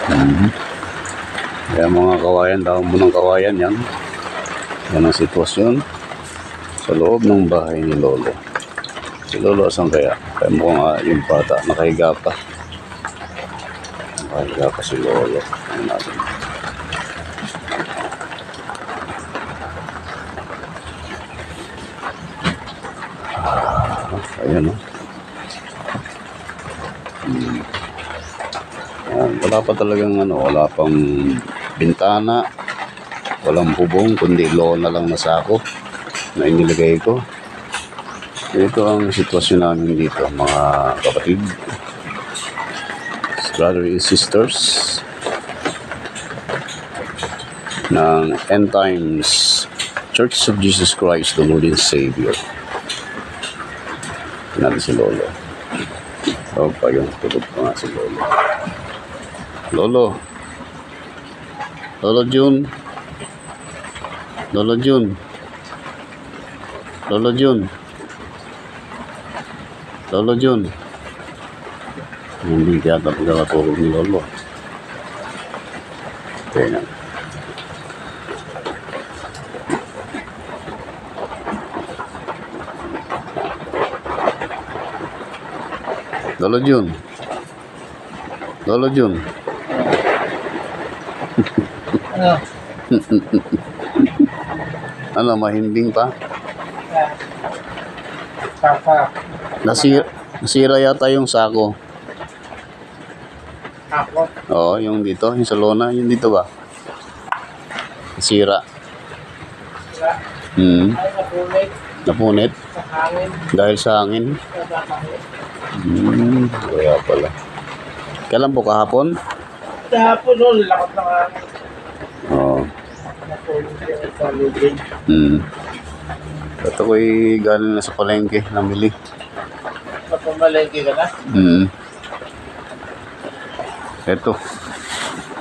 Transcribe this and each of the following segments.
Kaya mga kawayan, dahon mo ng kawayan yan. Yan ang sitwasyon sa loob ng bahay ni Lolo. Si Lolo asan kaya? Kaya mukhang yung bata nakahiga pa. Nakahiga pa si Lolo. Ayun natin. Ayan o. Wala pa talagang wala pang bintana, walang bubong, kundi lona lang na sako na inilagay ko. Ito ang sitwasyon namin dito, mga kapatid, brothers and sisters ng End Times Church of Jesus Christ, the Lord and Savior. Natin si Lolo. O pa yung tulog pa nga si Lolo. Lolo. Lolo Jun. Lolo Jun. Lolo Jun. Lolo Jun. Hindi kaya pagkakatulog ni Lolo. Kaya Lolo Jun. Lolo Jun. Ano, mahimbing pa? Nasira yata yung sako. Ako? Oo, yung dito, yung sa lona, yung dito ba? Nasira. Ay, napunit. Napunit? Sa hangin. Dahil sa hangin? Kaya pala. Kailan po kahapon? Kahapon noon, lakot ng hangin. Oo. Napunit yung sa lubig. Ito ko'y galing na sa palengke, namili. Papamalengke ka na? Ito.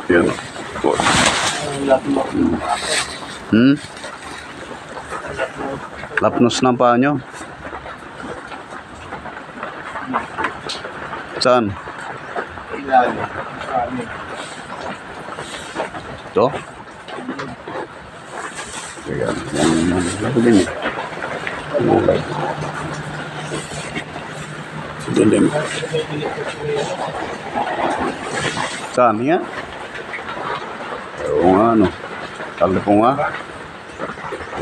Yan. Ang lapno. Lapnos ng paa nyo? Saan? Ilalim. Amin. Ito? Ayan. Ito din eh. Ito din. Saan niya? Oo nga ano. Kalde po nga.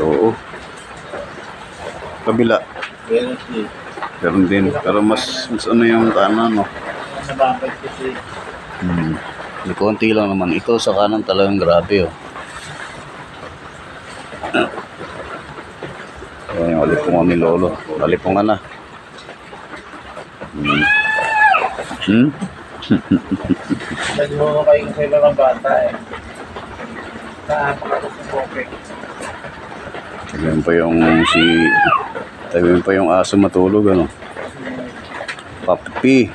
Oo. Kabila. Meron din. Pero mas ano yung kanan no? Nababad kasi. May konti lang naman. Ito sa kanan talagang grabe oh. Ayan yung alipungan ni Lolo. Alipungan na. Nagmumukha kayo sa mga bata eh. Naapak ako sa poke. Tabi pa yung aso matulog ano. Papi.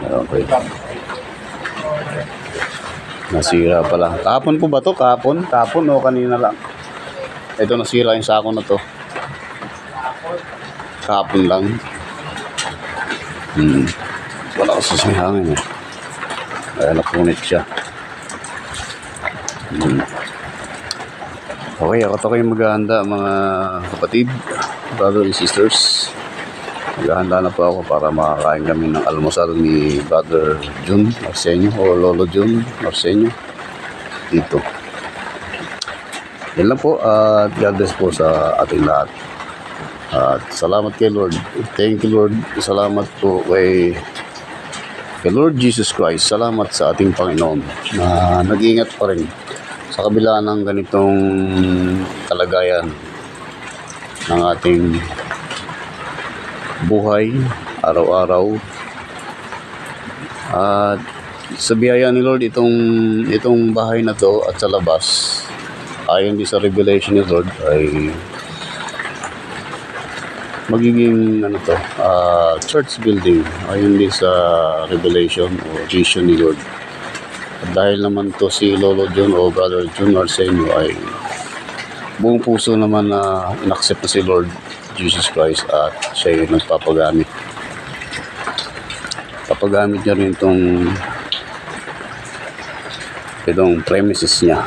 Okay. Nasira pala. Kahapon po ba to? Kahapon o kanina lang? Ito nasira yung sako na to. Kahapon lang. Wala kasi sa hangin eh. Kaya napunit siya. Okay, ako to kayo maghahanda mga kapatid, brothers and sisters. Maghahanda na po ako para makakain kami ng almusal ni Brother Jun Arsenio o Lolo Jun Arsenio dito. Yan lang po at God bless po sa ating lahat. At salamat kay Lord. Thank you Lord. Salamat po kay Lord Jesus Christ. Salamat sa ating Panginoon na nag-iingat pa rin sa kabila ng ganitong kalagayan ng ating buhay araw-araw. At sa biyaya ni Lord itong bahay na to at sa labas ayon din sa revelation ni Lord ay magiging church building ayon din sa revelation o vision ni Lord. At dahil naman to si Lolo Jun o Brother Jun Arsenio ay buong puso naman na inaccept na si Lord Jesus Christ at siya yung nagpapagamit. Papagamit niya rin itong itong premises niya.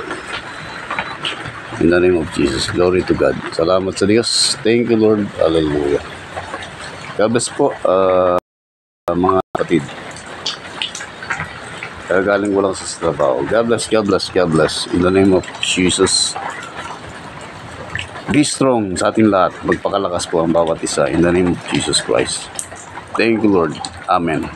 In the name of Jesus. Glory to God. Salamat sa Diyos. Thank you, Lord. Hallelujah. God bless po, mga kapatid. Kagaling ko lang sa trabaho. God bless, God bless, God bless. In the name of Jesus. Be strong sa ating lahat. Magpakalakas po ang bawat isa. In the name of Jesus Christ. Thank you, Lord. Amen.